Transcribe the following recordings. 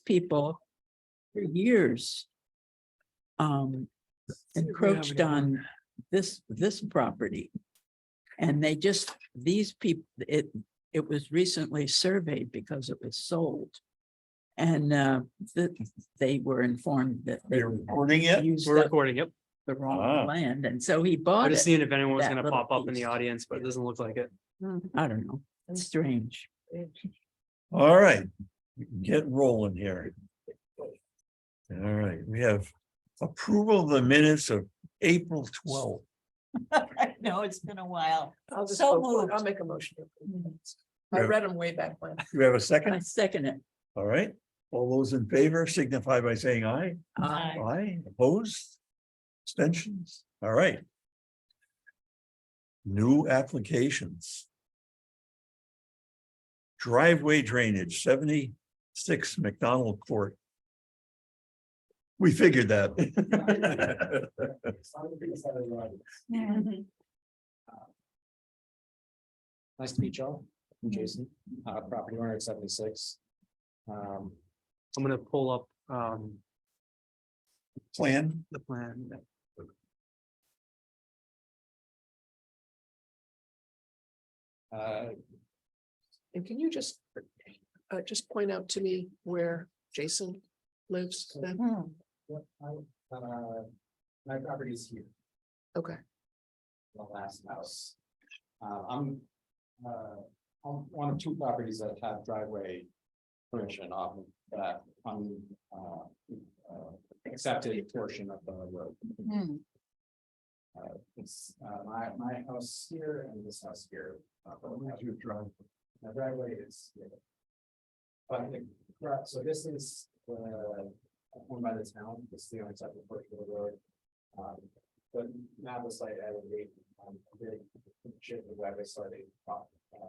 people for years encroached on this property. And they just, these people, it was recently surveyed because it was sold. And they were informed that they You're recording it? used We're up recording, yep. the wrong Ah. land, and so he I bought just it. seeing if anyone was that gonna little pop up in the piece. audience, but it doesn't look like it. I don't know. It's strange. All right, we can get rolling here. All right, we have approval of the minutes of April 12th. I know, it's been a while. I'll just So go for it. moved. I'll make a motion. to approve minutes. I Yeah. read them way back when. Do we have a I second? second it. All right, all those in favor signify by saying aye. Aye. Aye, opposed? Abstentions? All right. New applications. Driveway drainage, 76 McDonald Court. We figured that. Nice to meet y'all. I'm Jason, property owner at 76. I'm gonna pull up Plan, the plan. And can you just point out to me where Jason lives then? My property is here, Okay, the last house. I'm on one of two properties that have driveway permission off of that accepted portion of the road. Hmm. It's my house here and this house here. My driveway is here. But so this is owned by the town. This is the only accepted portion of the road. But now the site aggregate big shift the driveway starting.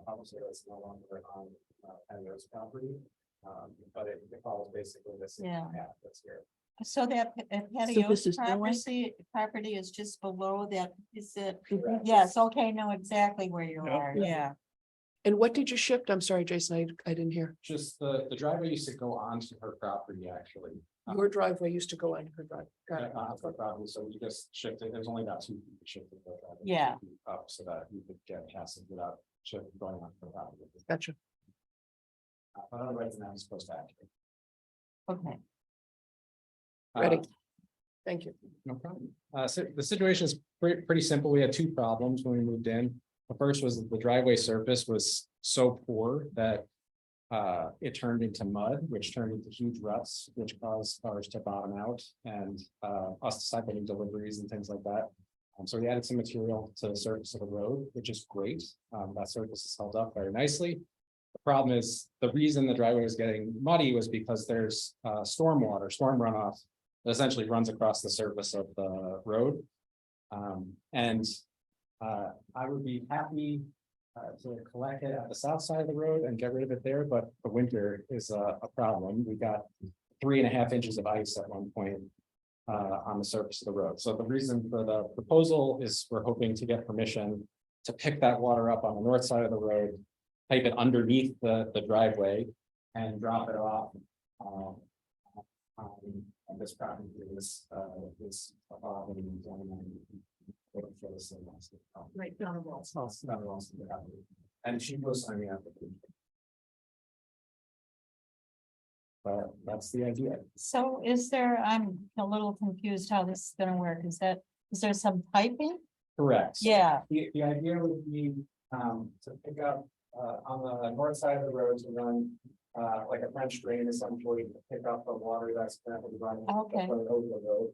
Obviously, it's no longer on Henry's property. But it follows basically this Yeah. path that's here. So that patio this is the way? property is just below that, is it? Correct. Yes, okay, know exactly where you Yep. are, yeah. and what did you shift? I'm sorry, Jason, I didn't hear. Just the driveway used to go onto her property, actually. Your driveway used to go on her drive. Got it. Onto her property, so we just shifted, there's only about 2 feet shifted. the driveway Yeah. 2 feet Up so that you could get past it without shift going on her property. Gotcha. But otherwise, now it's supposed to actually. Okay. Ready. Thank you. No problem. So the situation is pretty simple. We had two problems when we moved in. The first was that the driveway surface was so poor that it turned into mud, which turned into huge ruts, which caused cars to bottom out and us to start getting deliveries and things like that. So we added some material to the surface of the road, which is great. That surface is held up very nicely. The problem is the reason the driveway was getting muddy was because there's storm runoff that essentially runs across the surface of the road. I would be happy to collect it at the south side of the road and get rid of it there, but the winter is a problem. We got 3.5 inches of ice at one point on the surface of the road. So the reason for the proposal is we're hoping to get permission to pick that water up on the north side of the road, pipe it underneath the driveway and drop it off on this property. Right down the wall. And she goes on the application. But that's the idea. So is there, I'm a little confused how this is gonna work. Is there some piping? Correct. Yeah, The idea would be to pick up on the north side of the road to run like a French drain essentially to pick up the water that's currently running Okay. over the road.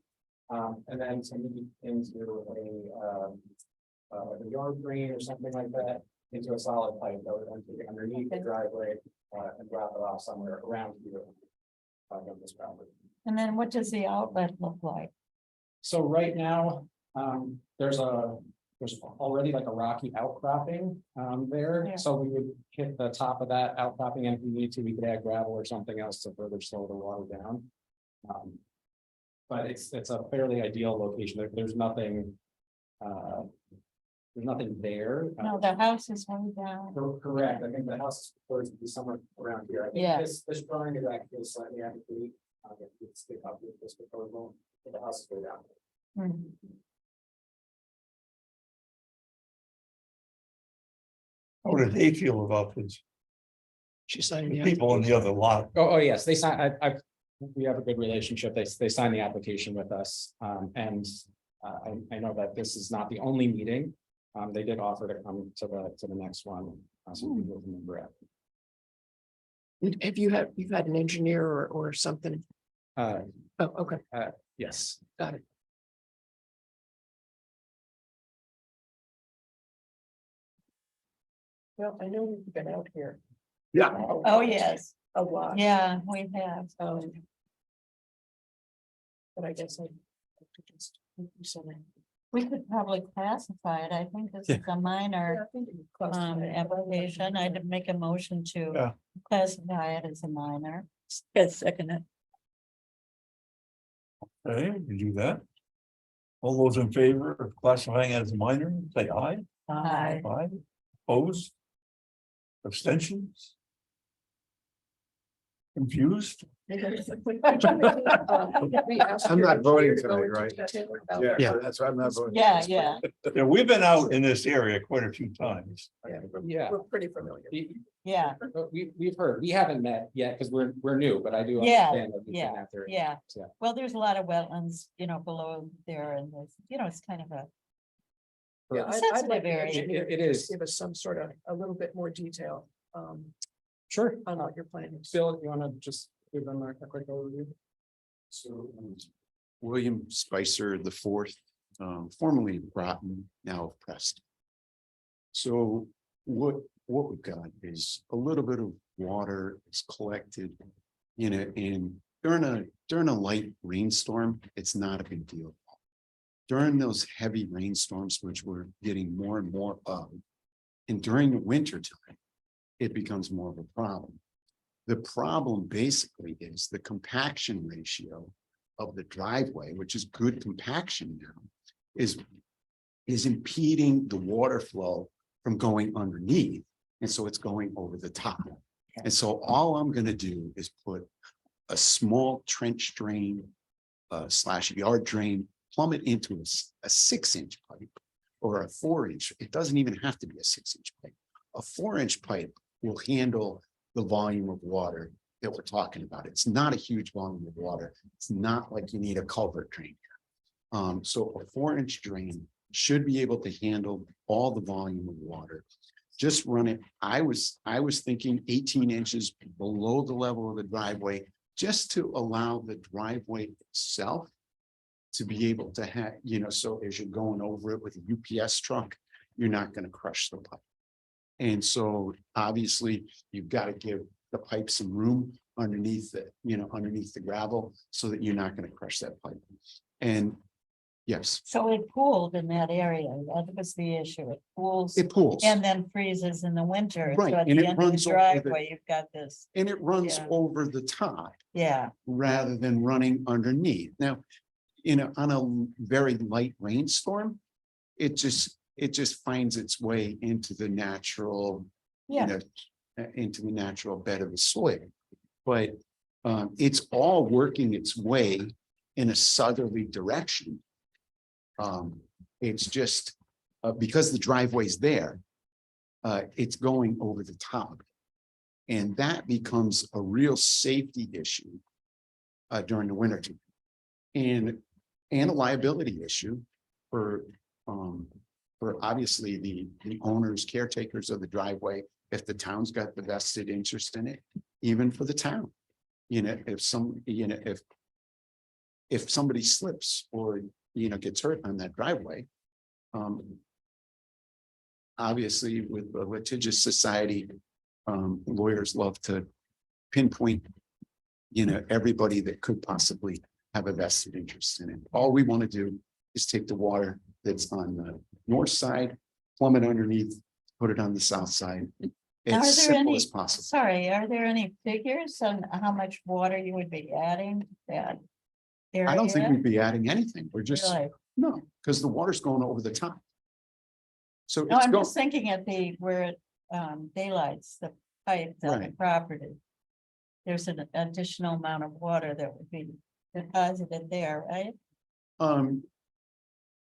And then to move into a yard drain or something like that into a solid pipe that would then take it underneath the driveway and drop it off somewhere around here. On this property. and then what does the outlet look like? So right now, there's already like a rocky outcropping there. Yeah. So we would hit the top of that outcropping, and if we need to, we could add gravel or something else to further slow the water down. But it's a fairly ideal location. There's nothing there's nothing there. No, the house is way down. Correct, I think the house is supposed to be somewhere around here. I think Yeah. This drawing is actually slightly out of date. Let's stick up with this proposal, but the house is way down. Mhm. How did they feel about this? She signed The the people in the other lot. Oh, yes, they signed, we have a good relationship. They signed the application with us. And I know that this is not the only meeting. They did offer to come to the next one. So we will remember it. Have you've had an engineer or something? Uh, Oh, okay, yes. got it. Well, I know we've been out here. Yeah. Oh, yes, A lot. yeah, we have. But I guess I could just do something. We could probably classify it. I think this is a minor application. I'd make a motion Yeah. to classify it as a minor. Yes, second it. Okay, we do that. All those in favor of classifying as a minor, say aye. Aye. Aye. Opposed? Abstentions? Confused? I'm I'm not voting tonight, right? Yeah. That's why I'm not voting. Yeah, yeah. Yeah, we've been out in this area quite a few times. Yeah. We're pretty familiar. Yeah, We've heard, we haven't met yet because we're new, but I do. Yeah, understand that we've been out there. yeah. Yeah. Well, there's a lot of wetlands, below there and there's, it's kind of a. Yeah, I'd Sensitive like the area. engineer It to just is. give us some sort of, a little bit more detail Sure. on what your plan is. Bill, you want to just give them a quick overview? So, William Spicer the fourth, formerly Groton, now Preston. So what we've got is a little bit of water is collected in during a light rainstorm, it's not a big deal. During those heavy rainstorms, which we're getting more and more of, and during the winter time, it becomes more of a problem. The problem basically is the compaction ratio of the driveway, which is good compaction now, is impeding the water flow from going underneath. And so it's going over the top. And so all I'm going to do is put a small trench drain / yard drain, plumb it into a 6-inch pipe or a 4-inch. It doesn't even have to be a 6-inch pipe. A 4-inch pipe will handle the volume of water that we're talking about. It's not a huge volume of water. It's not like you need a culvert drain. So a 4-inch drain should be able to handle all the volume of water. Just run it. I was thinking 18 inches below the level of the driveway, just to allow the driveway itself to be able to have, so as you're going over it with a UPS truck, you're not going to crush the pipe. And so obviously you've got to give the pipe some room underneath the, underneath the gravel so that you're not going to crush that pipe. And yes, So it pooled in that area. That was the issue. It pools it pools and then freezes in the winter. Right, So at and the it end of the runs over the- driveway, you've got this. and it runs Yeah. over the top Yeah, rather than running underneath. Now, on a very light rainstorm, it just finds its way into the natural, yeah. into the natural bed of the soil. But it's all working its way in a southerly direction. It's just because the driveway's there, it's going over the top. And that becomes a real safety issue during the winter time. And a liability issue for obviously the owners, caretakers of the driveway, if the town's got the vested interest in it, even for the town. If somebody slips or gets hurt on that driveway. Obviously with a litigious society, lawyers love to pinpoint everybody that could possibly have a vested interest in it. All we want to do is take the water that's on the north side, plumb it underneath, put it on the south side. Now, are As there simple any- as possible. Sorry, are there any figures on how much water you would be adding to that area? I don't think we'd be adding anything. We're just, Really? no, because the water's going over the top. So No, it's I'm going, just thinking at the, where it daylights the pipe on the Right. property. There's an additional amount of water that would be deposited there, right?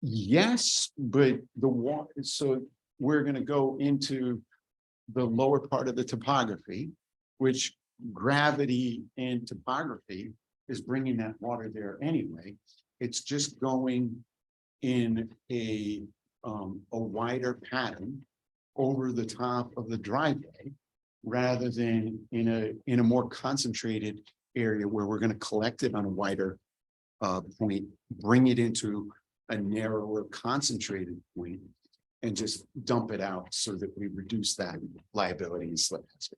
yes, but the water, so we're gonna go into the lower part of the topography, which gravity and topography is bringing that water there anyway. It's just going in a wider pattern over the top of the driveway rather than in a more concentrated area where we're gonna collect it on a wider point, bring it into a narrower concentrated point and just dump it out so that we reduce that liability and slip hazard.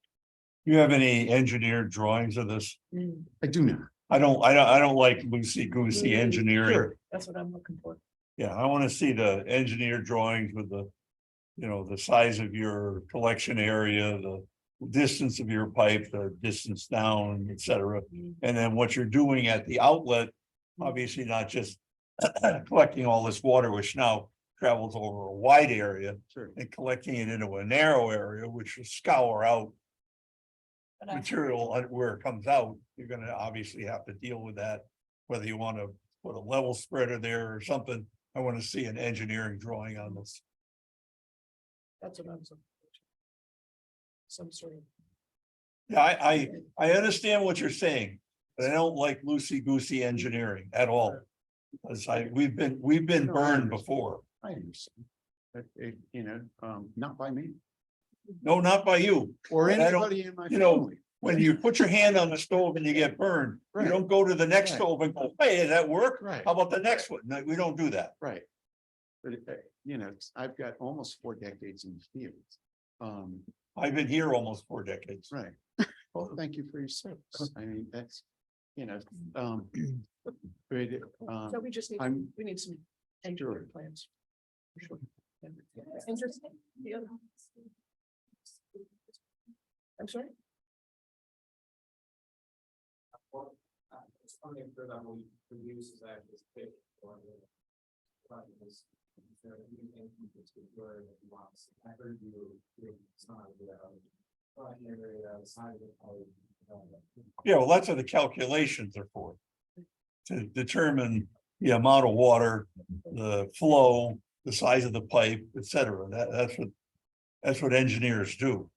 You have any engineered drawings of this? I do not. I don't like loosey goosey engineering. Sure. That's what I'm looking for. Yeah, I want to see the engineered drawings with the, the size of your collection area, the distance of your pipe, the distance down, et cetera. And then what you're doing at the outlet, obviously not just collecting all this water, which now travels over a wide area Sure. and collecting it into a narrow area, which will scour out But I- material where it comes out. You're gonna obviously have to deal with that, whether you want to put a level spreader there or something. I want to see an engineering drawing on this. That's what I'm looking for. Some sort of. Yeah, I understand what you're saying, but I don't like loosey goosey engineering at all. Because we've been burned before. I understand. But not by me No, not by you. or But I don't- anybody in my you know, family. When you put your hand on the stove and you get burned, you Right. don't go to the next Right. stove and go, hey, did that work? Right. How about the next one? No, we don't do that. Right. But I've got almost 4 decades in the field. I've been here almost 4 decades. Right. Well, thank you for your service. I mean, that's, but, So we just need, I'm we need some engineered plans. For sure. Yeah. Interesting. The other. I'm sorry? It's funny for them, we produce is actually fish or the. I heard you. It's not. Yeah, well, that's what the calculations are for. To determine the amount of water, the flow, the size of the pipe, et cetera. That's what engineers do.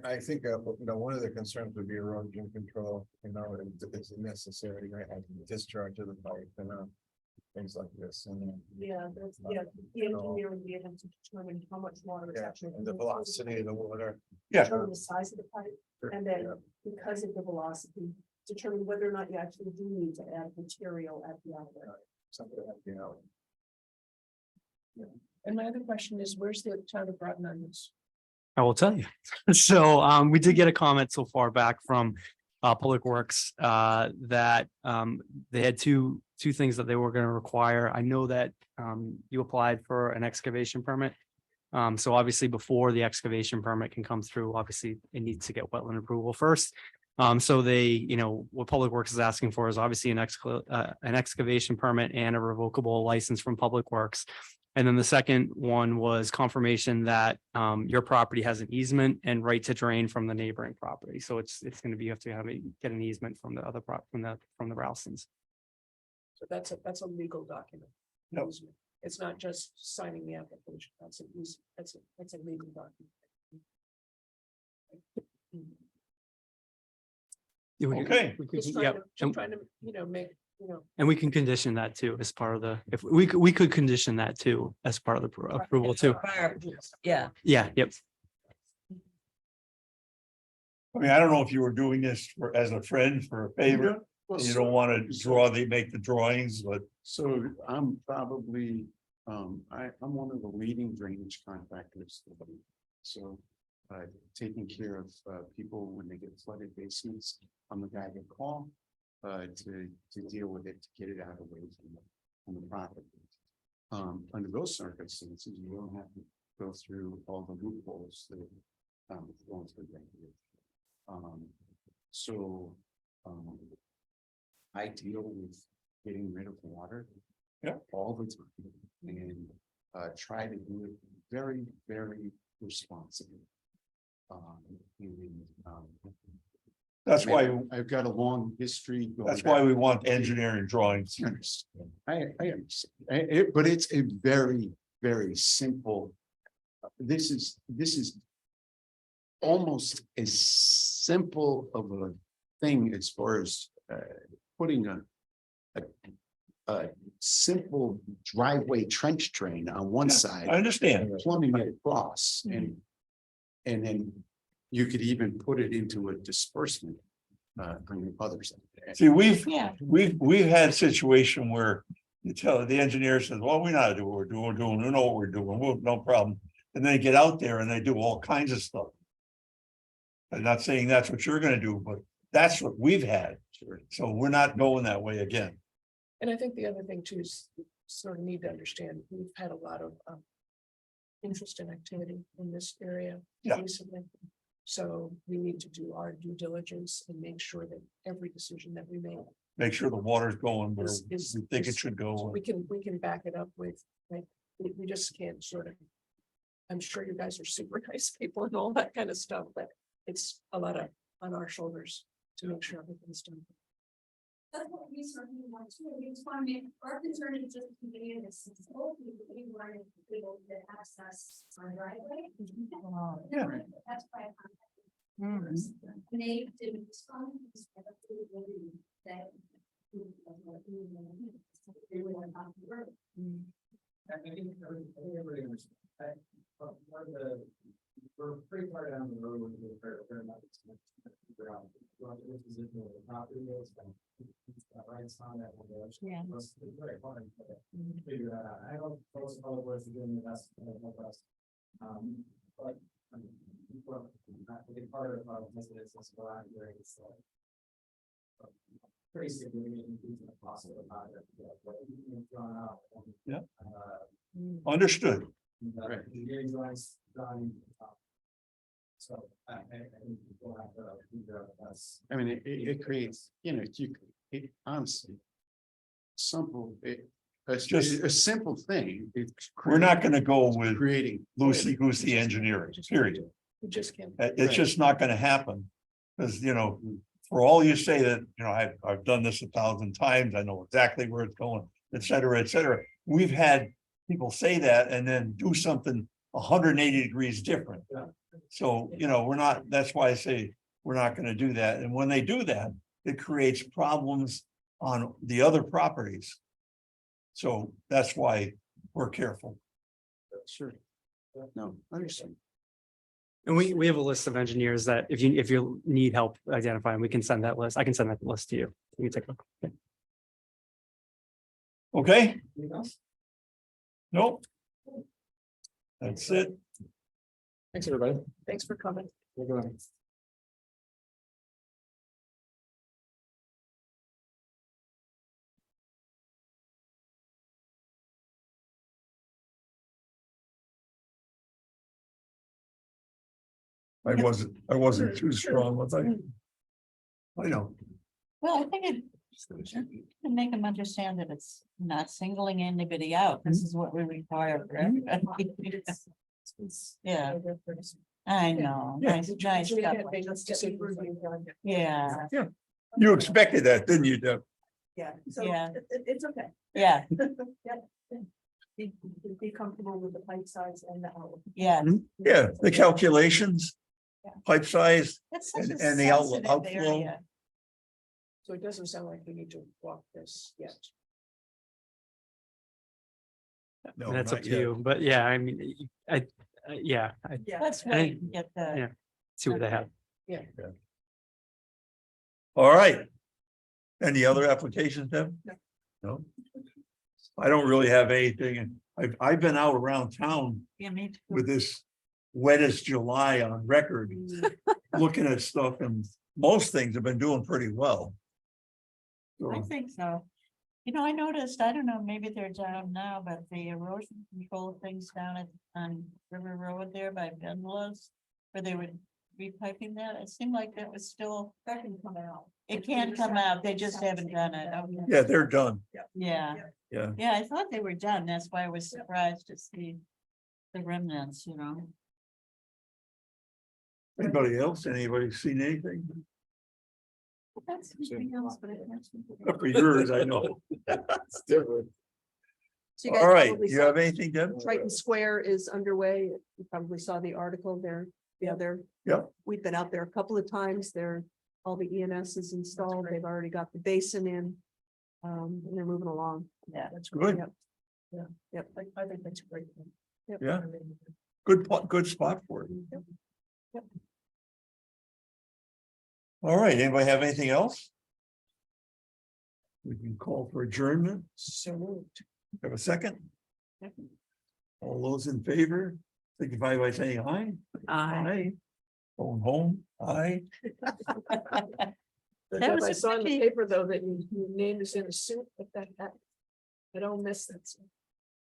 I think, one of the concerns would be erosion control, it's necessary, right, having discharge of the pipe and, things like this, and. Yeah, the engineer would be able to determine how much water is Yeah, actually. and the velocity of the water. Yeah. Determine the size of the pipe, and then because of the velocity, determine whether or not you actually do need to add material at the outlet. Something, And my other question is, where's the town of Groton on this? I will tell you. So we did get a comment so far back from Public Works that they had two things that they were going to require. I know that you applied for an excavation permit. So obviously before the excavation permit can come through, obviously it needs to get wetland approval first. So they, what Public Works is asking for is obviously an excavation permit and a revocable license from Public Works. And then the second one was confirmation that your property has an easement and right to drain from the neighboring property. So it's going to be, you have to get an easement from the other from the Ralstons. So that's a legal document. Yep. It's not just signing the application, that's a legal document. Okay. Just Yeah, trying to, make, and we can condition that too as part of the, if we could condition that too as part of the approval too. Yeah. Yeah, yep. I mean, I don't know if you were doing this as a friend for a favor. You don't want to make the drawings, but So I'm probably, I'm one of the leading drainage contractors. So, taking care of, people when they get flooded basements, I'm the guy to call, to deal with it, to get it out of the way from the property. Under those circumstances, you don't have to go through all the loopholes that, going through drainage. So, I deal with getting rid of water. Yeah. All the time, and try to do it very, very responsibly. And, That's why, I've got a long history. going that's why back. we want engineering drawings. I understand. I understand. But it's a very, very simple. This is almost as simple of a thing as far as putting a simple driveway trench drain on one I side, understand. plumbing it across, and then you could even put it into a disbursement on the other side. See, we've Yeah. we've had a situation where you tell the engineer says, well, we know how to do what we're doing, we know what we're doing, no problem. And they get out there and they do all kinds of stuff. I'm not saying that's what you're gonna do, but that's what we've had. So we're not going that way again. And I think the other thing too is sort of need to understand, we've had a lot of interest and activity in this area Yeah. recently. So we need to do our due diligence and make sure that every decision that we make, Make sure the water's going where Is- we is- think it is- should go. we can back it up with, like, we just can't sort of. I'm sure you guys are super nice people and all that kind of stuff, but it's a lot of on our shoulders to make sure everything's done. That's what we certainly want to, we just want to make, our concern is just keeping it accessible, we want to be able to access our driveway. Yeah. That's why. Mhm. And they didn't respond. That. They were on the road. I think everybody understands. But one of the, we're pretty far down the road with the fair amount of figure out what the position of the property is. Right, it's on that one. Yeah. It's very hard to figure that out. I don't, most of the words are doing the best, help us. But. Well, I think part of this is what I'm doing is pretty significant increase in the cost of the project. But we've drawn out. Yeah. Mm. Understood. Right. Engineering drawings done. So I think we'll have to figure out that's. I mean, it creates, it honestly. Simple, Just- a simple thing. We're not gonna go with Creating. loosey-goosey engineering, period. We just can't. It's just not gonna happen. Because, for all you say that, I've done this 1,000 times, I know exactly where it's going, et cetera, et cetera. We've had people say that and then do something 180 degrees different. Yeah. So, we're not, that's why I say we're not gonna do that. And when they do that, it creates problems on the other properties. So that's why we're careful. Sure. No, I understand. And we have a list of engineers that if you need help identifying, we can send that list. I can send that list to you. You can take a look. Okay. Okay? Anything else? Nope. That's it. Thanks, everybody. Thanks for coming. We're going. I wasn't too strong, was I? I know. Well, I think it to make them understand that it's not singling anybody out. This is what we require for everybody. Yeah, I know. Yeah. Nice stuff. Yeah, You expected that, didn't you, Deb? Yeah, so Yeah. it's okay. yeah, Yep. Be comfortable with the pipe size and the outlet. yeah. Yeah, the calculations, Yeah. pipe size, It's such a And the sensitive outflow. area. So it doesn't sound like we need to walk this yet. no, And that's up not to yet. you. But yeah, I mean, yeah, I Let's I wait think- and get the. Yeah. see what they have. All right. Any other applications, Deb? No. No. I don't really have anything, and I've been out around town Yeah, me too. with this wettest July on record, looking at stuff, and most things have been doing pretty well. I So, think so. I noticed, I don't know, maybe they're down now, but the erosion control things down on River Road there by Bendla's, where they were repiping that? It seemed like that was still, That can come out. it can come out, they just haven't done it. Yeah, they're done. Yeah, Yeah. yeah, I thought they were done. That's why I was surprised to see the remnants, you know? Anybody else? Anybody seen anything? That's something else, but it has. Except for yours, I know. It's different. So you guys All right, probably you saw have anything, Deb? Triton Square is underway. You probably saw the article there. Yeah, they're. Yep. We've been out there a couple of times. They're, all the ENS is installed. They've already got the basin in. And they're moving along. Yeah. That's good. Yep. Yeah, yep. I think that's great. Yep. Yeah. Good spot for it. Yep. All right, anybody have anything else? We can call for adjournment. So moved. Have a second? All those in favor, signify by saying aye. I. Going home, aye. That was I a saw in the quickie. paper, though, that your name is in a suit, but that, I don't miss that.